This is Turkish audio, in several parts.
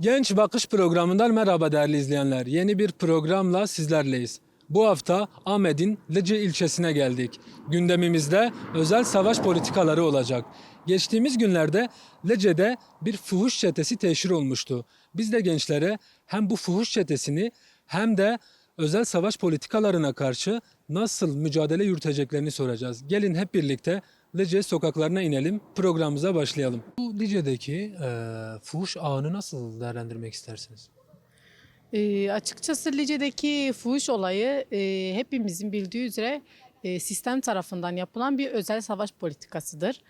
Genç Bakış programından merhaba değerli izleyenler. Yeni bir programla sizlerleyiz. Bu hafta Ahmet'in Lice ilçesine geldik. Gündemimizde özel savaş politikaları olacak. Geçtiğimiz günlerde Lice'de bir fuhuş çetesi teşhir olmuştu. Biz de gençlere hem bu fuhuş çetesini hem de özel savaş politikalarına karşı nasıl mücadele yürüteceklerini soracağız. Gelin hep birlikte Lice sokaklarına inelim, programımıza başlayalım. Bu Lice'deki fuhuş ağını nasıl değerlendirmek istersiniz? Açıkçası Lice'deki fuhuş olayı hepimizin bildiği üzere sistem tarafından yapılan bir özel savaş politikasıdır.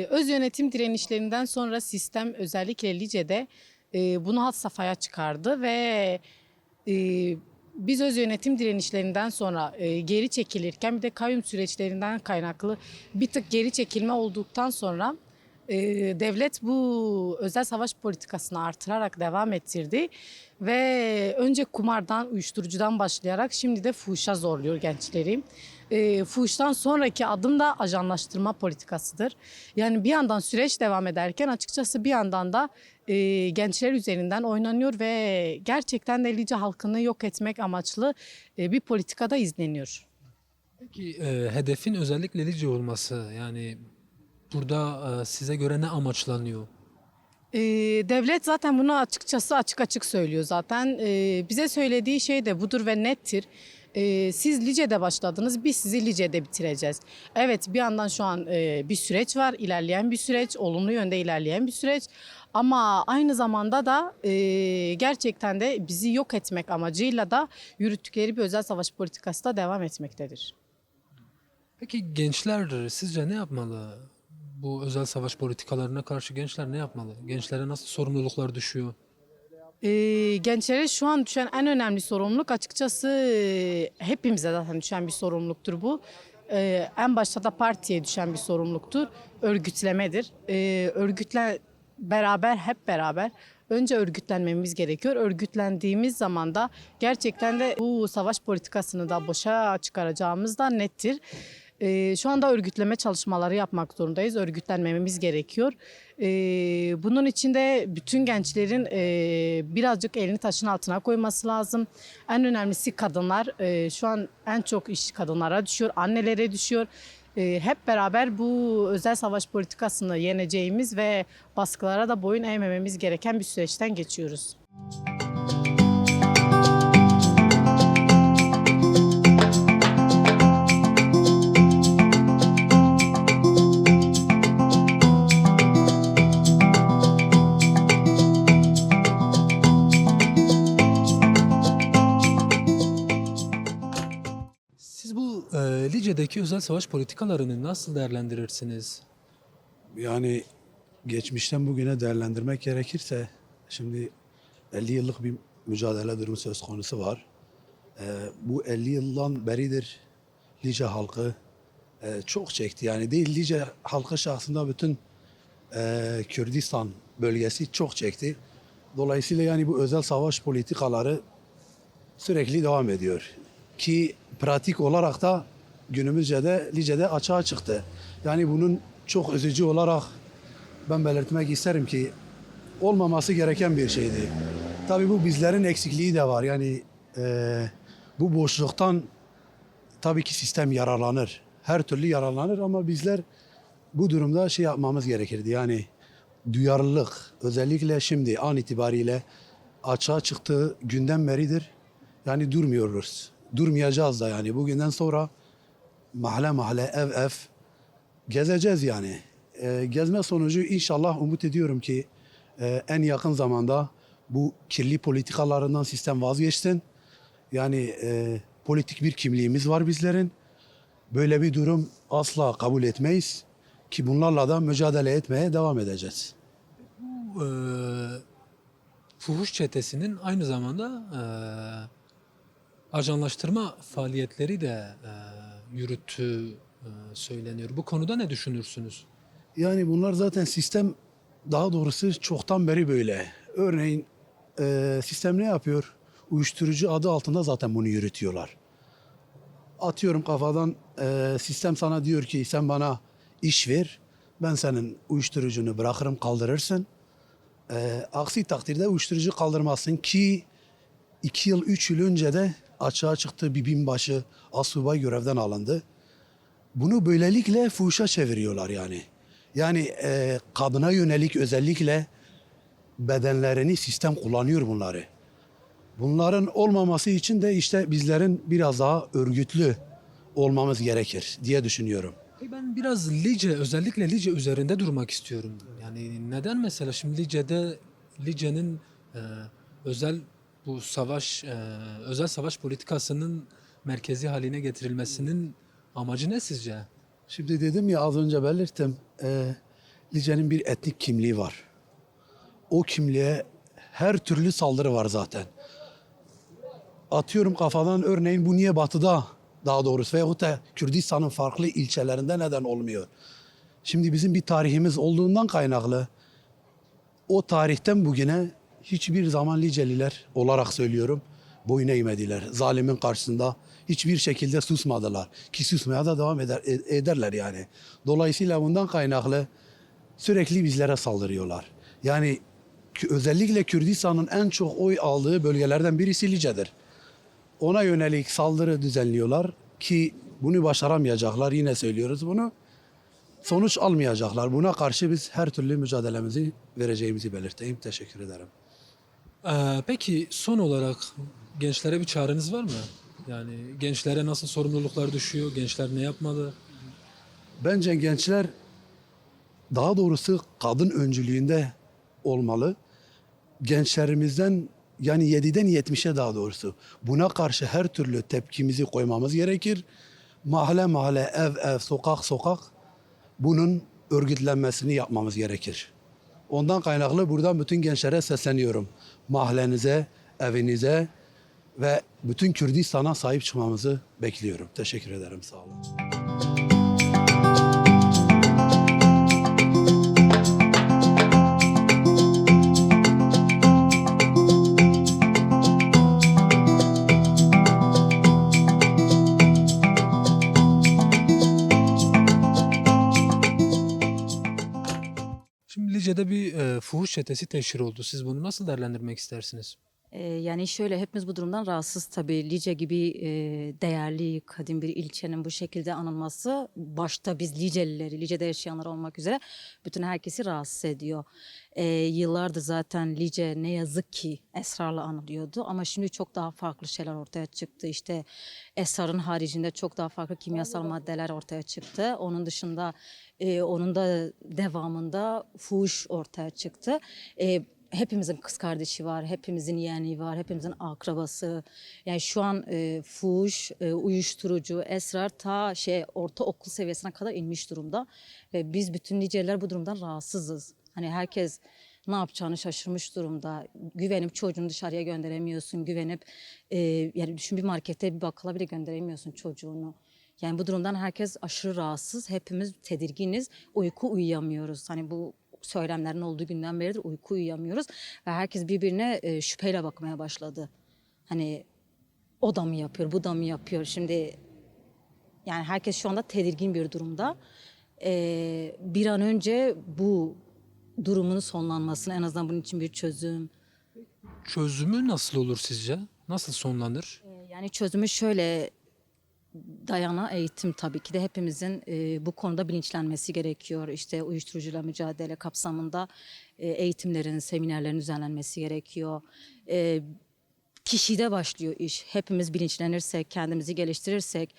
Öz yönetim direnişlerinden sonra sistem özellikle Lice'de bunu had safhaya çıkardı ve e, biz öz yönetim direnişlerinden sonra geri çekilirken bir de kayyum süreçlerinden kaynaklı bir tık geri çekilme olduktan sonra devlet bu özel savaş politikasını artırarak devam ettirdi ve önce kumardan, uyuşturucudan başlayarak şimdi de fuhuşa zorluyor gençleri. Fuhuştan sonraki adım da ajanlaştırma politikasıdır. Yani bir yandan süreç devam ederken açıkçası bir yandan da gençler üzerinden oynanıyor ve gerçekten de Lice halkını yok etmek amaçlı bir politikada izleniyor. Peki hedefin özellikle Lice olması, yani burada size göre ne amaçlanıyor? Devlet zaten bunu açıkçası açık açık söylüyor zaten. Bize söylediği şey de budur ve nettir. Siz Lice'de başladınız, biz sizi Lice'de bitireceğiz. Evet, bir yandan şu an bir süreç var, ilerleyen bir süreç, olumlu yönde ilerleyen bir süreç. Ama aynı zamanda da gerçekten de bizi yok etmek amacıyla da yürüttükleri bir özel savaş politikası da devam etmektedir. Peki gençler sizce ne yapmalı? Bu özel savaş politikalarına karşı gençler ne yapmalı? Gençlere nasıl sorumluluklar düşüyor? Gençlere şu an düşen en önemli sorumluluk açıkçası hepimize zaten düşen bir sorumluluktur bu. En başta da partiye düşen bir sorumluluktur. Örgütlemedir. Hep beraber önce örgütlenmemiz gerekiyor. Örgütlendiğimiz zaman da gerçekten de bu savaş politikasını da boşa çıkaracağımız da nettir. Şu anda örgütleme çalışmaları yapmak zorundayız. Örgütlenmemiz gerekiyor. Bunun için de bütün gençlerin birazcık elini taşın altına koyması lazım. En önemlisi kadınlar. Şu an en çok iş kadınlara düşüyor, annelere düşüyor. Hep beraber bu özel savaş politikasını yeneceğimiz ve baskılara da boyun eğmememiz gereken bir süreçten geçiyoruz. Siz bu Lice'deki özel savaş politikalarını nasıl değerlendirirsiniz? Yani geçmişten bugüne değerlendirmek gerekirse şimdi 50 yıllık bir mücadele durumu söz konusu var. Bu 50 yıldan beridir Lice halkı çok çekti. Yani değil Lice halkı şahsında bütün Kürdistan bölgesi çok çekti. Dolayısıyla yani bu özel savaş politikaları sürekli devam ediyor. Ki pratik olarak da günümüzce de Lice'de açığa çıktı. Yani bunun çok üzücü olarak ben belirtmek isterim ki olmaması gereken bir şeydi. Tabii bu bizlerin eksikliği de var. Yani bu boşluktan tabii ki sistem yararlanır. Her türlü yararlanır ama bizler bu durumda şey yapmamız gerekirdi. Yani duyarlılık özellikle şimdi an itibariyle açığa çıktığı günden beridir. Yani durmuyoruz. Durmayacağız da yani bugünden sonra mahalle mahalle ev ev gezeceğiz yani. Gezme sonucu inşallah umut ediyorum ki en yakın zamanda bu kirli politikalarından sistem vazgeçsin. Yani politik bir kimliğimiz var bizlerin. Böyle bir durum asla kabul etmeyiz ki bunlarla da mücadele etmeye devam edeceğiz. Bu fuhuş çetesinin aynı zamanda ajanlaştırma faaliyetleri de yürüttüğü söyleniyor. Bu konuda ne düşünürsünüz? Yani bunlar zaten sistem daha doğrusu çoktan beri böyle. Örneğin sistem ne yapıyor? Uyuşturucu adı altında zaten bunu yürütüyorlar. Atıyorum kafadan sistem sana diyor ki sen bana iş ver. Ben senin uyuşturucunu bırakırım kaldırırsın. Aksi takdirde uyuşturucu kaldırmasın ki 2 yıl 3 yıl önce de açığa çıktı, bir binbaşı asubay görevden alındı. Bunu böylelikle fuhuşa çeviriyorlar yani. Yani kadına yönelik özellikle bedenlerini sistem kullanıyor bunları. Bunların olmaması için de işte bizlerin biraz daha örgütlü olmamız gerekir diye düşünüyorum. Ben biraz özellikle Lice üzerinde durmak istiyorum. Yani neden mesela şimdi Lice'nin e, özel bu özel savaş politikasının merkezi haline getirilmesinin amacı ne sizce? Şimdi dedim ya, az önce belirttim. Lice'nin bir etnik kimliği var. O kimliğe her türlü saldırı var zaten. Atıyorum kafadan, örneğin bu niye batıda, daha doğrusu veyahut da Kürdistan'ın farklı ilçelerinde neden olmuyor? Şimdi bizim bir tarihimiz olduğundan kaynaklı o tarihten bugüne hiçbir zaman Liceliler olarak söylüyorum boyun eğmediler. Zalimin karşısında hiçbir şekilde susmadılar. Ki susmaya da devam ederler yani. Dolayısıyla bundan kaynaklı sürekli bizlere saldırıyorlar. Yani özellikle Kürdistan'ın en çok oy aldığı bölgelerden birisi Lice'dir. Ona yönelik saldırı düzenliyorlar ki bunu başaramayacaklar. Yine söylüyoruz bunu. Sonuç almayacaklar. Buna karşı biz her türlü mücadelemizi vereceğimizi belirteyim. Teşekkür ederim. Peki son olarak gençlere bir çağrınız var mı? Yani gençlere nasıl sorumluluklar düşüyor? Gençler ne yapmalı? Bence gençler, daha doğrusu kadın öncülüğünde olmalı. Gençlerimizden, yani 7'den 70'e daha doğrusu, buna karşı her türlü tepkimizi koymamız gerekir. Mahalle mahalle, ev ev, sokak sokak bunun örgütlenmesini yapmamız gerekir. Ondan kaynaklı buradan bütün gençlere sesleniyorum. Mahallenize, evinize ve bütün Kürdistan'a sahip çıkmamızı bekliyorum. Teşekkür ederim. Sağ olun. Şimdi Lice'de bir fuhuş çetesi teşhir oldu. Siz bunu nasıl değerlendirmek istersiniz? Yani şöyle, hepimiz bu durumdan rahatsız tabii. Lice gibi değerli, kadim bir ilçenin bu şekilde anılması, başta biz Licelileri, Lice'de yaşayanlar olmak üzere bütün herkesi rahatsız ediyor. Yıllardır zaten Lice ne yazık ki esrarla anılıyordu ama şimdi çok daha farklı şeyler ortaya çıktı. İşte esrarın haricinde çok daha farklı kimyasal maddeler ortaya çıktı. Onun dışında onun da devamında fuhuş ortaya çıktı. Hepimizin kız kardeşi var, hepimizin yeğeni var, hepimizin akrabası. Yani şu an fuhuş, uyuşturucu, esrar ortaokul seviyesine kadar inmiş durumda. Ve biz bütün Liceliler bu durumdan rahatsızız. Hani herkes ne yapacağını şaşırmış durumda. Güvenip çocuğunu dışarıya gönderemiyorsun, yani düşün, bir markete, bir bakkala bile gönderemiyorsun çocuğunu. Yani bu durumdan herkes aşırı rahatsız. Hepimiz tedirginiz, uyuyamıyoruz. Hani bu söylemlerin olduğu günden beridir uyuyamıyoruz. Ve herkes birbirine şüpheyle bakmaya başladı. Hani o da mı yapıyor, bu da mı yapıyor? Şimdi yani herkes şu anda tedirgin bir durumda. Bir an önce bu durumun sonlanmasını, en azından bunun için bir çözüm. Çözümü nasıl olur sizce? Nasıl sonlanır? Yani çözümü şöyle, dayana eğitim tabii ki de hepimizin bu konuda bilinçlenmesi gerekiyor. İşte uyuşturucuyla mücadele kapsamında eğitimlerin, seminerlerin düzenlenmesi gerekiyor. Kişide başlıyor iş. Hepimiz bilinçlenirsek, kendimizi geliştirirsek,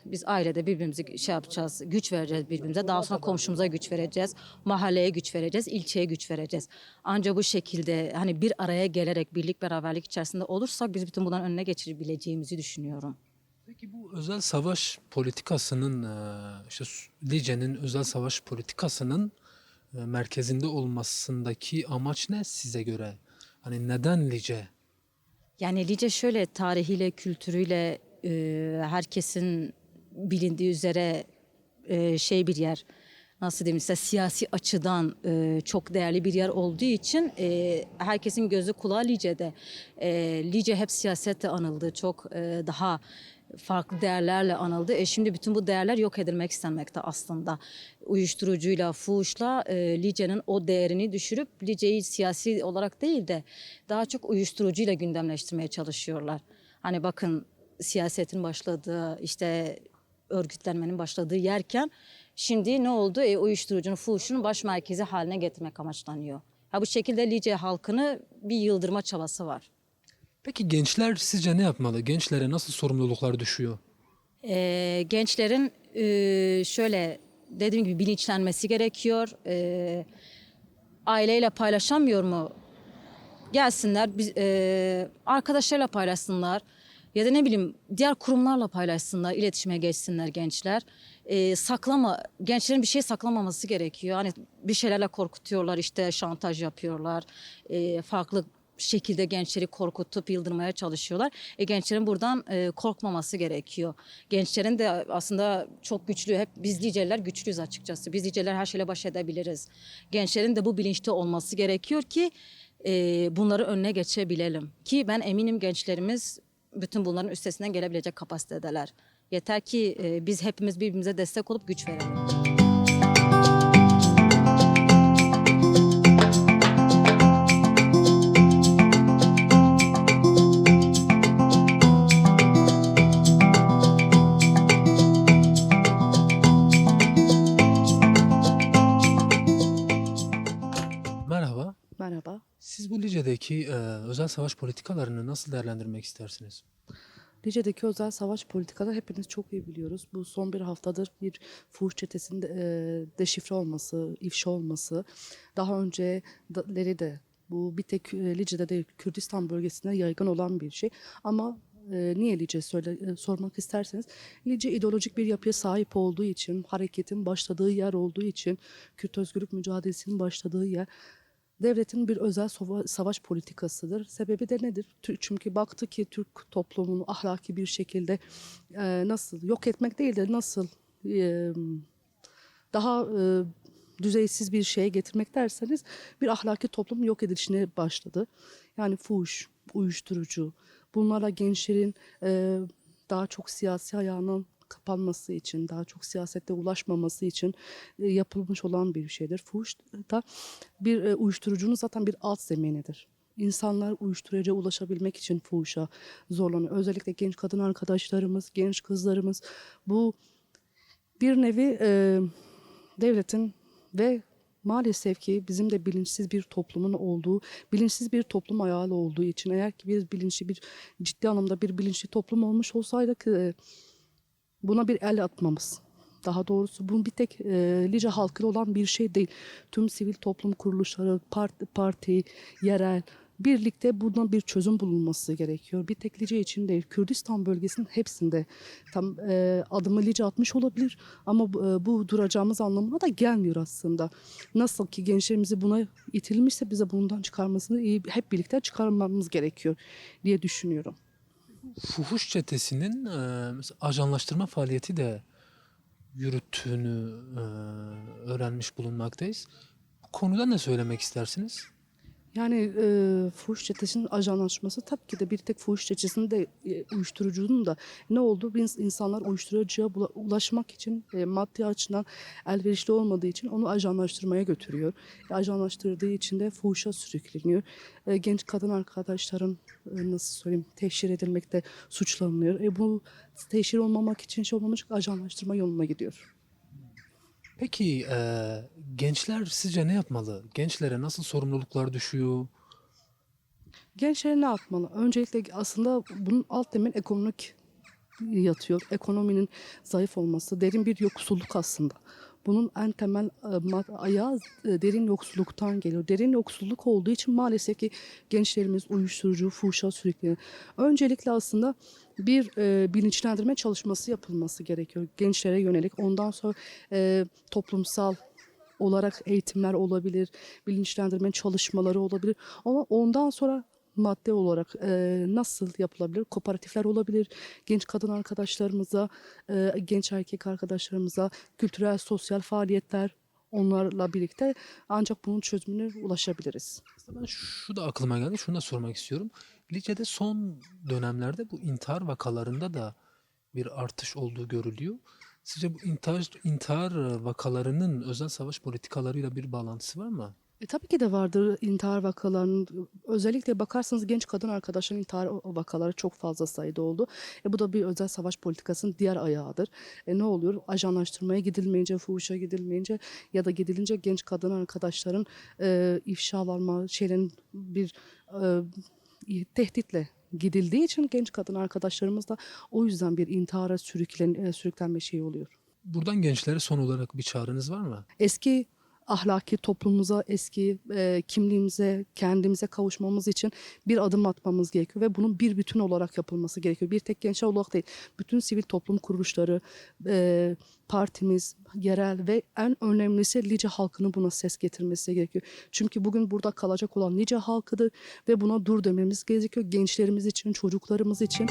biz ailede birbirimize yapacağız, güç vereceğiz birbirimize. Daha sonra komşumuza güç vereceğiz, mahalleye güç vereceğiz, ilçeye güç vereceğiz. Ancak bu şekilde hani bir araya gelerek birlik beraberlik içerisinde olursak biz bütün bunların önüne geçirebileceğimizi düşünüyorum. Peki bu özel savaş politikasının, işte Lice'nin özel savaş politikasının merkezinde olmasındaki amaç ne size göre? Hani neden Lice? Yani Lice şöyle, tarihiyle, kültürüyle herkesin bilindiği üzere bir yer. Nasıl diyeyim size, siyasi açıdan çok değerli bir yer olduğu için herkesin gözü kulağı Lice'de. Lice hep siyasette anıldı. Çok daha farklı değerlerle anıldı. Şimdi bütün bu değerler yok edilmek istenmekte aslında. Uyuşturucuyla, fuhuşla Lice'nin o değerini düşürüp Lice'yi siyasi olarak değil de daha çok uyuşturucuyla gündemleştirmeye çalışıyorlar. Hani bakın siyasetin başladığı, işte örgütlenmenin başladığı yerken şimdi ne oldu? Uyuşturucunun, fuhuşun baş merkezi haline getirmek amaçlanıyor. Bu şekilde Lice halkını bir yıldırma çabası var. Peki gençler sizce ne yapmalı? Gençlere nasıl sorumluluklar düşüyor? Gençlerin şöyle dediğim gibi bilinçlenmesi gerekiyor. Aileyle paylaşamıyor mu? Gelsinler, arkadaşlarıyla paylaşsınlar. Ya da ne bileyim diğer kurumlarla paylaşsınlar, iletişime geçsinler gençler. Gençlerin bir şey saklamaması gerekiyor. Hani bir şeylerle korkutuyorlar, işte şantaj yapıyorlar. Farklı şekilde gençleri korkutup yıldırmaya çalışıyorlar. Gençlerin buradan korkmaması gerekiyor. Gençlerin de aslında çok güçlü, hep biz Liceliler güçlüyüz açıkçası. Biz Liceliler her şeyle baş edebiliriz. Gençlerin de bu bilinçte olması gerekiyor ki bunları önüne geçebilelim. Ki ben eminim gençlerimiz bütün bunların üstesinden gelebilecek kapasitedeler. Yeter ki biz hepimiz birbirimize destek olup güç verelim. Merhaba. Merhaba. Siz bu Lice'deki özel savaş politikalarını nasıl değerlendirmek istersiniz? Lice'deki özel savaş politikaları hepimiz çok iyi biliyoruz. Bu son bir haftadır bir fuhuş çetesinin deşifre olması, ifşa olması. Daha önceleri de bu bir tek Lice'de değil Kürdistan bölgesinde yaygın olan bir şey. Ama niye Lice sormak isterseniz Lice ideolojik bir yapıya sahip olduğu için, hareketin başladığı yer olduğu için, Kürt özgürlük mücadelesinin başladığı yer. Devletin bir özel savaş politikasıdır. Sebebi de nedir? Çünkü baktı ki Türk toplumunu ahlaki bir şekilde nasıl yok etmek değil de nasıl daha düzeysiz bir şeye getirmek derseniz bir ahlaki toplum yok edilişine başladı. Yani fuhuş, uyuşturucu, bunlarla gençlerin daha çok siyasi ayağının kapanması için, daha çok siyasette ulaşmaması için yapılmış olan bir şeydir. Fuhuş da bir uyuşturucunun zaten bir alt zeminidir. İnsanlar uyuşturucuya ulaşabilmek için fuhuşa zorlanıyor. Özellikle genç kadın arkadaşlarımız, genç kızlarımız bu bir nevi devletin ve maalesef ki bizim de bilinçsiz bir toplumun olduğu, bilinçsiz bir toplum ayağı olduğu için eğer ki bir bilinçli bir ciddi anlamda bir bilinçli toplum olmuş olsaydık buna bir el atmamız. Daha doğrusu bu bir tek Lice halkıyla olan bir şey değil. Tüm sivil toplum kuruluşları, parti, yerel birlikte bundan bir çözüm bulunması gerekiyor. Bir tek Lice için değil, Kürdistan bölgesinin hepsinde tam adımı Lice atmış olabilir ama bu duracağımız anlamına da gelmiyor aslında. Nasıl ki gençlerimizi buna itilmişse bize bundan çıkarmasını hep birlikte çıkarmamız gerekiyor diye düşünüyorum. Fuhuş çetesinin mesela ajanlaştırma faaliyeti de yürüttüğünü öğrenmiş bulunmaktayız. Bu konuda ne söylemek istersiniz? Yani fuhuş çetesinin ajanlaşması tabii ki de bir tek fuhuş çetesinin de uyuşturucunun da ne oldu? Biz insanlar uyuşturucuya ulaşmak için maddi açıdan elverişli olmadığı için onu ajanlaştırmaya götürüyor. Ajanlaştırdığı için de fuhuşa sürükleniyor. Genç kadın arkadaşların nasıl söyleyeyim teşhir edilmekte suçlanılıyor. Bu teşhir olmamak için şey olmamak için ajanlaştırma yoluna gidiyor. Peki gençler sizce ne yapmalı? Gençlere nasıl sorumluluklar düşüyor? Gençler ne yapmalı? Öncelikle aslında bunun alt temin ekonomik yatıyor. Ekonominin zayıf olması, derin bir yoksulluk aslında. Bunun en temel ayağı derin yoksulluktan geliyor. Derin yoksulluk olduğu için maalesef ki gençlerimiz uyuşturucu, fuhuşa sürükleniyor. Öncelikle aslında bir bilinçlendirme çalışması yapılması gerekiyor gençlere yönelik. Ondan sonra toplumsal olarak eğitimler olabilir, bilinçlendirme çalışmaları olabilir. Ama ondan sonra madde olarak nasıl yapılabilir? Kooperatifler olabilir, genç kadın arkadaşlarımıza, genç erkek arkadaşlarımıza, kültürel, sosyal faaliyetler onlarla birlikte ancak bunun çözümüne ulaşabiliriz. Aslında ben şu da aklıma geldi, şunu da sormak istiyorum. Lice'de son dönemlerde bu intihar vakalarında da bir artış olduğu görülüyor. Sizce bu intihar vakalarının özel savaş politikalarıyla bir bağlantısı var mı? Tabii ki de vardır intihar vakalarının. Özellikle bakarsanız genç kadın arkadaşların intihar vakaları çok fazla sayıda oldu. Bu da bir özel savaş politikasının diğer ayağıdır. Ne oluyor? Ajanlaştırmaya gidilmeyince, fuhuşa gidilmeyince ya da gidilince genç kadın arkadaşların ifşalanma şeylerin bir tehditle gidildiği için genç kadın arkadaşlarımız da o yüzden bir intihara sürüklenme şeyi oluyor. Buradan gençlere son olarak bir çağrınız var mı? Eski ahlaki toplumumuza, eski kimliğimize, kendimize kavuşmamız için bir adım atmamız gerekiyor ve bunun bir bütün olarak yapılması gerekiyor. Bir tek gençler olarak değil, bütün sivil toplum kuruluşları, partimiz, yerel ve en önemlisi Lice halkının buna ses getirmesi gerekiyor. Çünkü bugün burada kalacak olan Lice halkıdır ve buna dur dememiz gerekiyor gençlerimiz için, çocuklarımız için.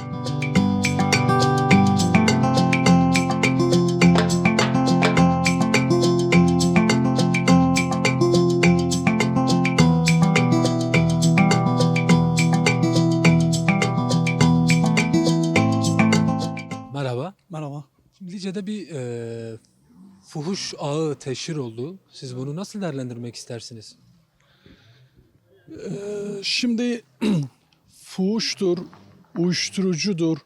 Merhaba. Merhaba. Şimdi Lice'de bir fuhuş ağı teşhir oldu. Siz bunu nasıl değerlendirmek istersiniz? Şimdi fuhuştur, uyuşturucudur.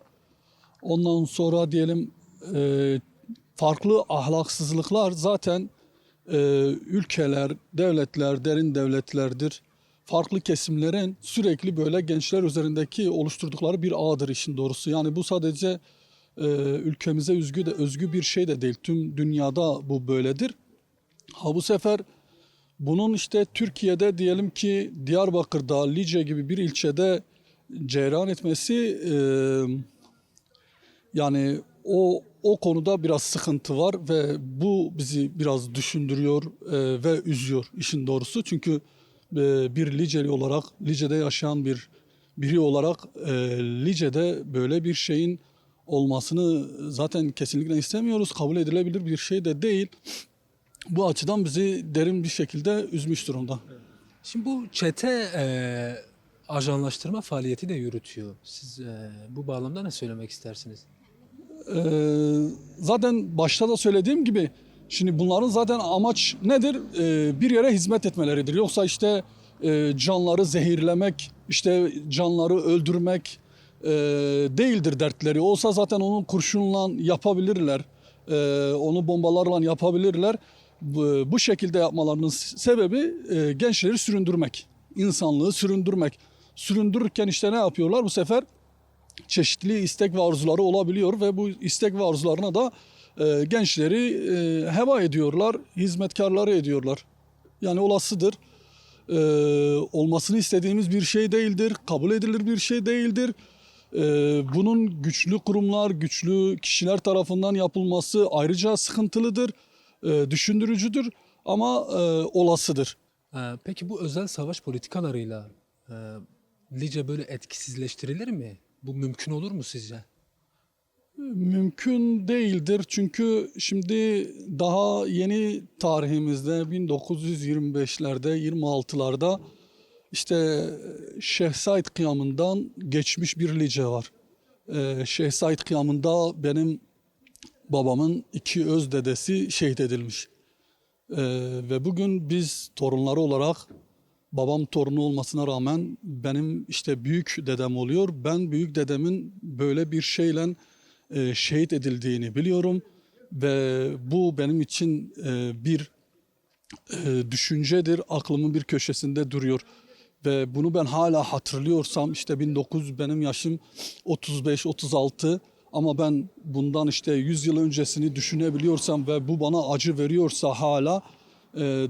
Ondan sonra diyelim farklı ahlaksızlıklar zaten ülkeler, devletler, derin devletlerdir. Farklı kesimlerin sürekli böyle gençler üzerindeki oluşturdukları bir ağdır işin doğrusu. Yani bu sadece ülkemize özgü bir şey de değil. Tüm dünyada bu böyledir. Ha bu sefer bunun işte Türkiye'de diyelim ki Diyarbakır'da, Lice gibi bir ilçede cereyan etmesi yani o konuda biraz sıkıntı var ve bu bizi biraz düşündürüyor ve üzüyor işin doğrusu. Çünkü bir Liceli olarak, Lice'de yaşayan biri olarak Lice'de böyle bir şeyin olmasını zaten kesinlikle istemiyoruz. Kabul edilebilir bir şey de değil. Bu açıdan bizi derin bir şekilde üzmüş durumda. Şimdi bu çete ajanlaştırma faaliyeti de yürütüyor. Siz bu bağlamda ne söylemek istersiniz? Zaten başta da söylediğim gibi şimdi bunların zaten amaç nedir? Bir yere hizmet etmeleridir. Yoksa işte canları zehirlemek, işte canları öldürmek değildir dertleri. Olsa zaten onu kurşunla yapabilirler. Onu bombalarla yapabilirler. Bu şekilde yapmalarının sebebi gençleri süründürmek. İnsanlığı süründürmek. Süründürürken işte ne yapıyorlar? Bu sefer çeşitli istek ve arzuları olabiliyor ve bu istek ve arzularına da gençleri heba ediyorlar, hizmetkarları ediyorlar. Yani olasıdır. Olmasını istediğimiz bir şey değildir, kabul edilir bir şey değildir. Bunun güçlü kurumlar, güçlü kişiler tarafından yapılması ayrıca sıkıntılıdır, düşündürücüdür ama olasıdır. Peki bu özel savaş politikalarıyla Lice böyle etkisizleştirilir mi? Bu mümkün olur mu sizce? Mümkün değildir çünkü şimdi daha yeni tarihimizde 1925'lerde 26'larda işte Şeyh Said kıyamından geçmiş bir Lice var. Şeyh Said kıyamında benim babamın 2 öz dedesi şehit edilmiş. Ve bugün biz torunları olarak babam torunu olmasına rağmen benim işte büyük dedem oluyor. Ben büyük dedemin böyle bir şeyle şehit edildiğini biliyorum ve bu benim için bir düşüncedir, aklımın bir köşesinde duruyor ve bunu ben hala hatırlıyorsam işte benim yaşım 35-36 ama ben bundan işte 100 yıl öncesini düşünebiliyorsam ve bu bana acı veriyorsa hala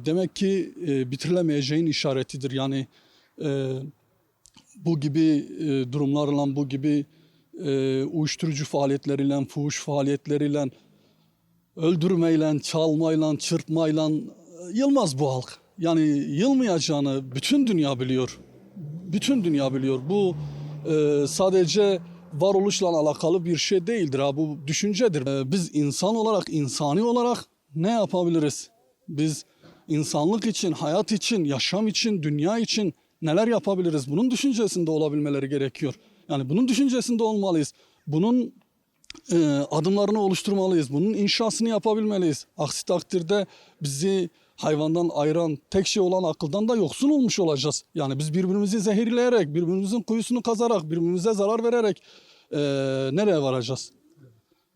demek ki bitirilemeyeceğin işaretidir. Yani bu gibi durumlarla, bu gibi uyuşturucu faaliyetleriyle, fuhuş faaliyetleriyle, öldürmeyle, çalmayla, çırpmayla yılmaz bu halk. Yani yılmayacağını bütün dünya biliyor. Bütün dünya biliyor. Bu sadece varoluşla alakalı bir şey değildir. Bu düşüncedir. Biz insan olarak, insani olarak ne yapabiliriz? Biz insanlık için, hayat için, yaşam için, dünya için neler yapabiliriz? Bunun düşüncesinde olabilmeleri gerekiyor. Yani bunun düşüncesinde olmalıyız. Bunun adımlarını oluşturmalıyız. Bunun inşasını yapabilmeliyiz. Aksi takdirde bizi hayvandan ayıran tek şey olan akıldan da yoksun olmuş olacağız. Yani biz birbirimizi zehirleyerek, birbirimizin kuyusunu kazarak, birbirimize zarar vererek nereye varacağız?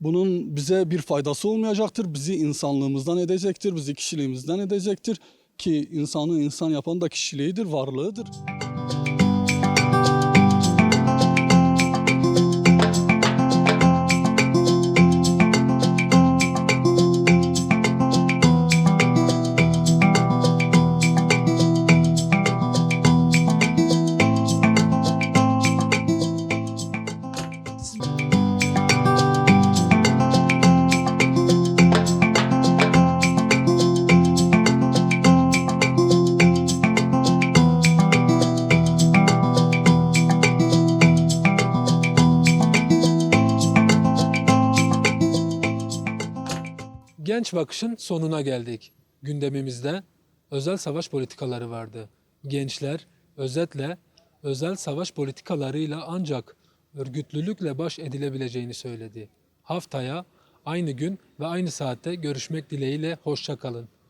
Bunun bize bir faydası olmayacaktır. Bizi insanlığımızdan edecektir, bizi kişiliğimizden edecektir. Ki insanı insan yapan da kişiliğidir, varlığıdır. Genç Bakış'ın sonuna geldik. Gündemimizde özel savaş politikaları vardı. Gençler özetle özel savaş politikalarıyla ancak örgütlülükle baş edilebileceğini söyledi. Haftaya aynı gün ve aynı saatte görüşmek dileğiyle hoşça kalın.